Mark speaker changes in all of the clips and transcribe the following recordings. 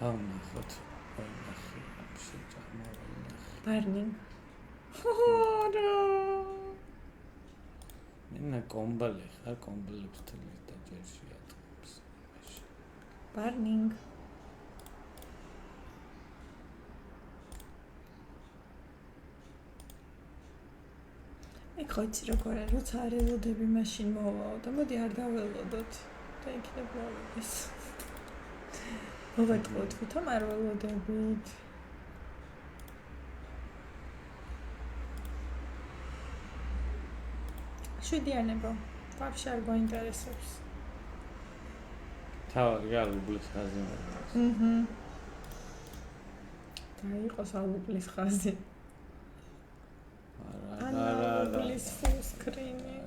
Speaker 1: ავნახოთ. ავნახე, შეჭამოვინახე.
Speaker 2: Burning.
Speaker 1: მენა კომბალი ხარ, კომბალებს თლის და ჯერში ატყობს.
Speaker 2: Burning. ხოიცი როგორ არის, როცა არ ელოდები მაშინ მოვაო და მოდი არ დაველოდოთ და იქნება ის. მოვატყოთ თვითონ არ ველოდებით. შვიდიანებო, ვაფშე არ გვაინტერესებს.
Speaker 1: თავი ალუბლის ხაზი მოდის.
Speaker 2: და იყოს ალუბლის ხაზი.
Speaker 1: არა.
Speaker 2: ალუბლის full screen-ი.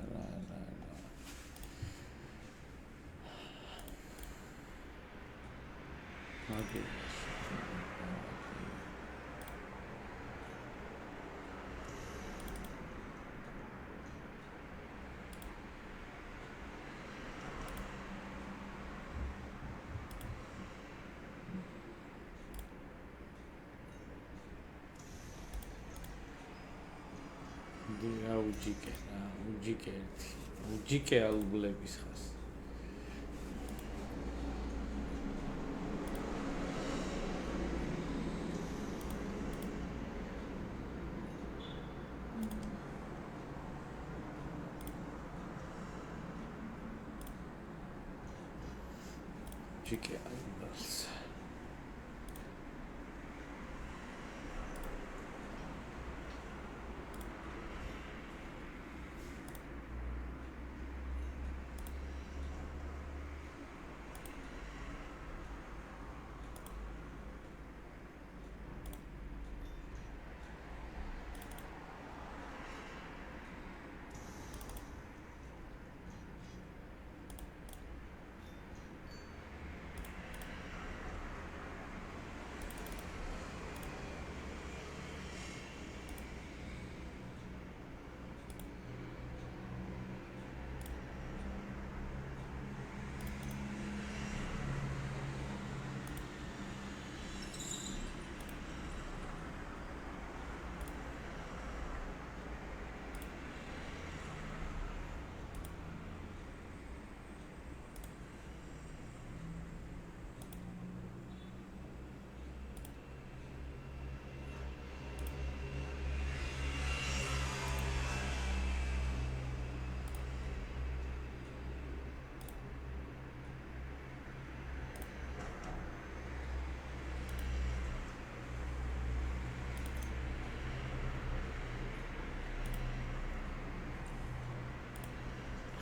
Speaker 1: უჯიკე ალუბლების ხაზი. უჯიკე ალუბლებს.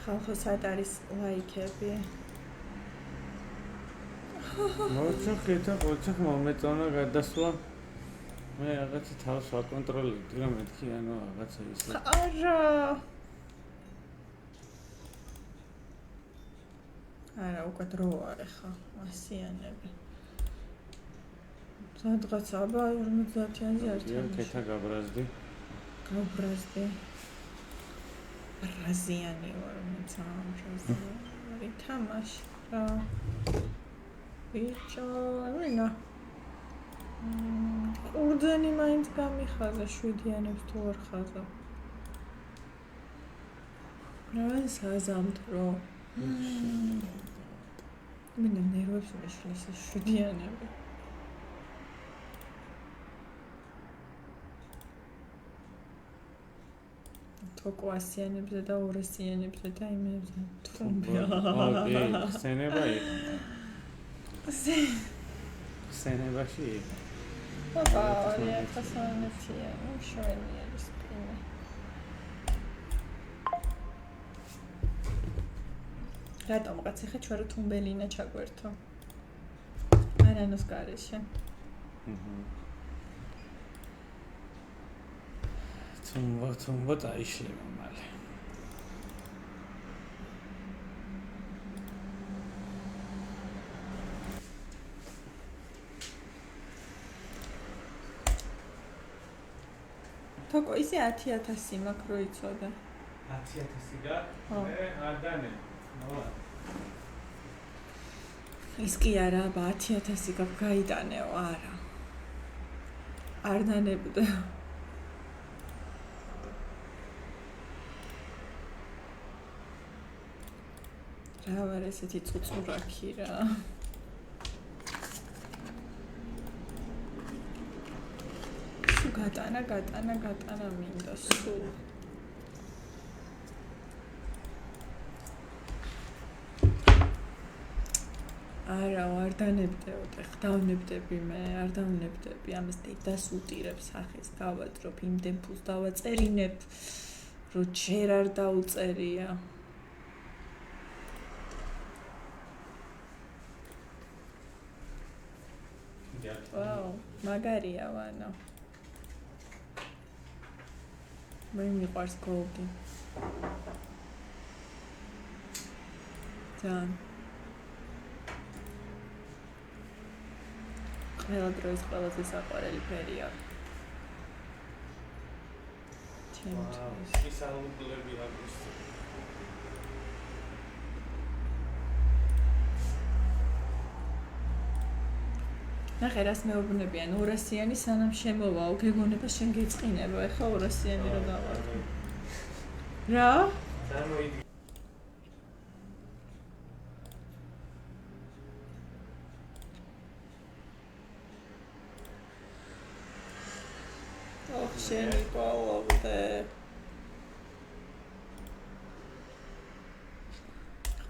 Speaker 1: ხალხო სად არის ლაიქები? მოჩახ მომეწონა გადასვლა. მე რაღაცა თავს ვაკონტროლებდი, რომ მეთქი ანუ რაღაცა ისე.
Speaker 2: არა, უკვე დრო არის ხა, ასიანები. სადღაც აბა 50-იანზე არ თამაში.
Speaker 1: კეთა გაბრაზდი.
Speaker 2: რაზიანი ვარ, რაზიანი თამაში რა. ბიჭო, ვინა. ყურძენი მაინც გამიხაზა, შვიდიანებს თუ არ ხაზა. რა საზამთრო. მინდა ნერვებს მეშლის შვიდიანები. თოკო ასიანებზე და ორასიანებზე და იმებზე თუმბია.
Speaker 1: ხსენება იყო. ხსენებაში იყო.
Speaker 2: აბა, ხსენებაშია, შვენია სპინე. რატომ კაცი ხე ჩვენ რო თუმბელინა ჩაგვერთო? არანოს გარეშე.
Speaker 1: თუმბა დაიშლება მალე.
Speaker 2: თოკო ისე 10,000 მაქვს რო იცოდე.
Speaker 1: 10,000 გაქვს? მე არ დანე. მოვა.
Speaker 2: ის კი არა, 10,000 გაქვს გაიტანეო, არა. არ დანებდე. რა ვარ ესეთი წუწურაკი რა. გატანა მინდა სულ. არა, არ დანებდეო, დავნებდები მე, არ დავნებდები. ამას დედას უტირებს სახეს გავაძრობ, იმდენ ფულს დავაწერინებ, რომ ჯერ არ დაუწერია. ვაუ, მაგარია ვანა. მე მიყვარს გოლდი. ძალიან. ყველა დროის ყველაზე საყვარელი ფერია. ჩემთვის.
Speaker 1: ის ალუბლები აქვს.
Speaker 2: ნახე რას მეუბნებიან 200-იანი სანამ შემოვაო, გეგონება შენ გეწყინება, ეხლა 200-იანი რო დავარქვა. რა?
Speaker 1: წარმოიდგინე.
Speaker 2: შენი პალავდე.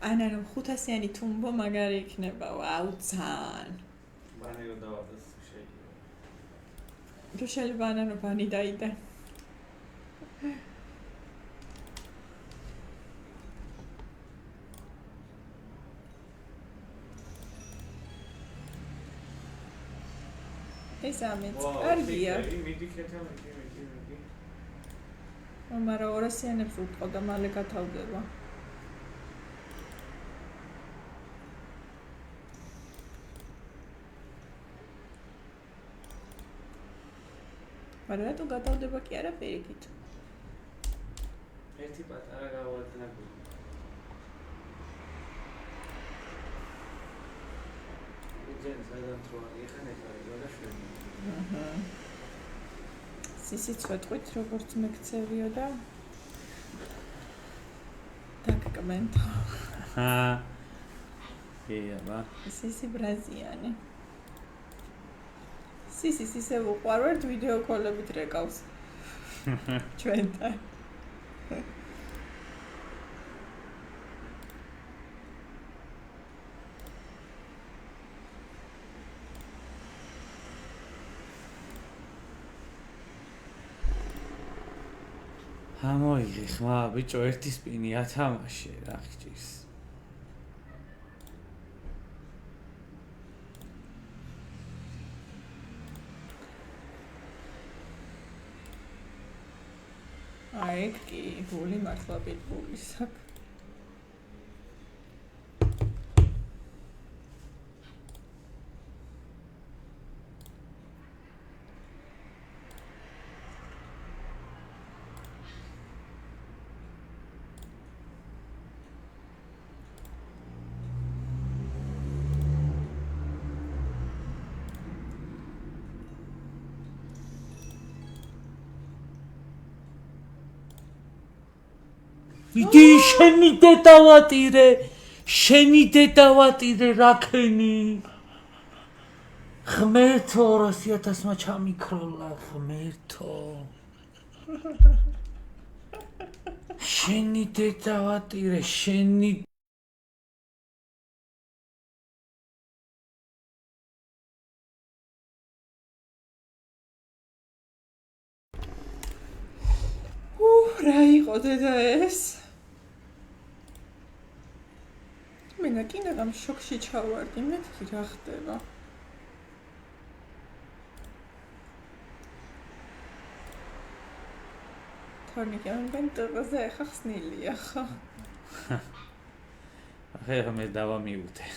Speaker 2: ანა რომ 500-იანი თუმბო მაგარი იქნება, ვაუ ძალიან.
Speaker 1: ბანი რო დავადეს შეიძლება.
Speaker 2: თუ შეიძლება ანა რომ ბანი დაიდე. ეს ამეც კარგია.
Speaker 1: მიდი ქეთამი.
Speaker 2: მაგრამ 200-იანებს უტყო და მალე გათავდება. მაგრამ რატო გათავდება კი არა პირიქით.
Speaker 1: ერთი პატარა გავაძნებული. იძენ სადაც რო ეხანება და შვენი.
Speaker 2: აჰა. სისიც ვეთყვით როგორც მეკცევიო და დაგკმენთო.
Speaker 1: აჰა. ია,
Speaker 2: სისი ბრაზიანი. სისის ისე უყვარვართ ვიდეო კოლებით რეკავს. ჩვენთან.
Speaker 1: ამოიღე ხმა ბიჭო ერთი სპინი ათამაშე რა ხჭირს.
Speaker 2: აი კი გული მართლა პიტბულის აქვს.
Speaker 1: იდი შენი დედავატირე რაკენი ღმერთო 200,000-მა ჩამიქროლა ღმერთო შენი დედავატირე შენი
Speaker 2: რა იყო დედა ეს? მე კიდევ შოკში ჩავარდი, მეთქი რა ხდება. თორნიკი ამენ ტყეზე ახლა ხსნილია ხო?
Speaker 1: ახლა მე დავამიუტე.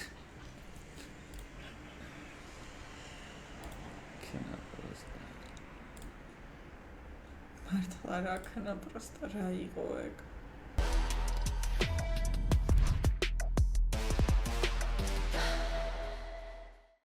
Speaker 2: მართლა რა ქნა პროსტა რა იყო ეგ?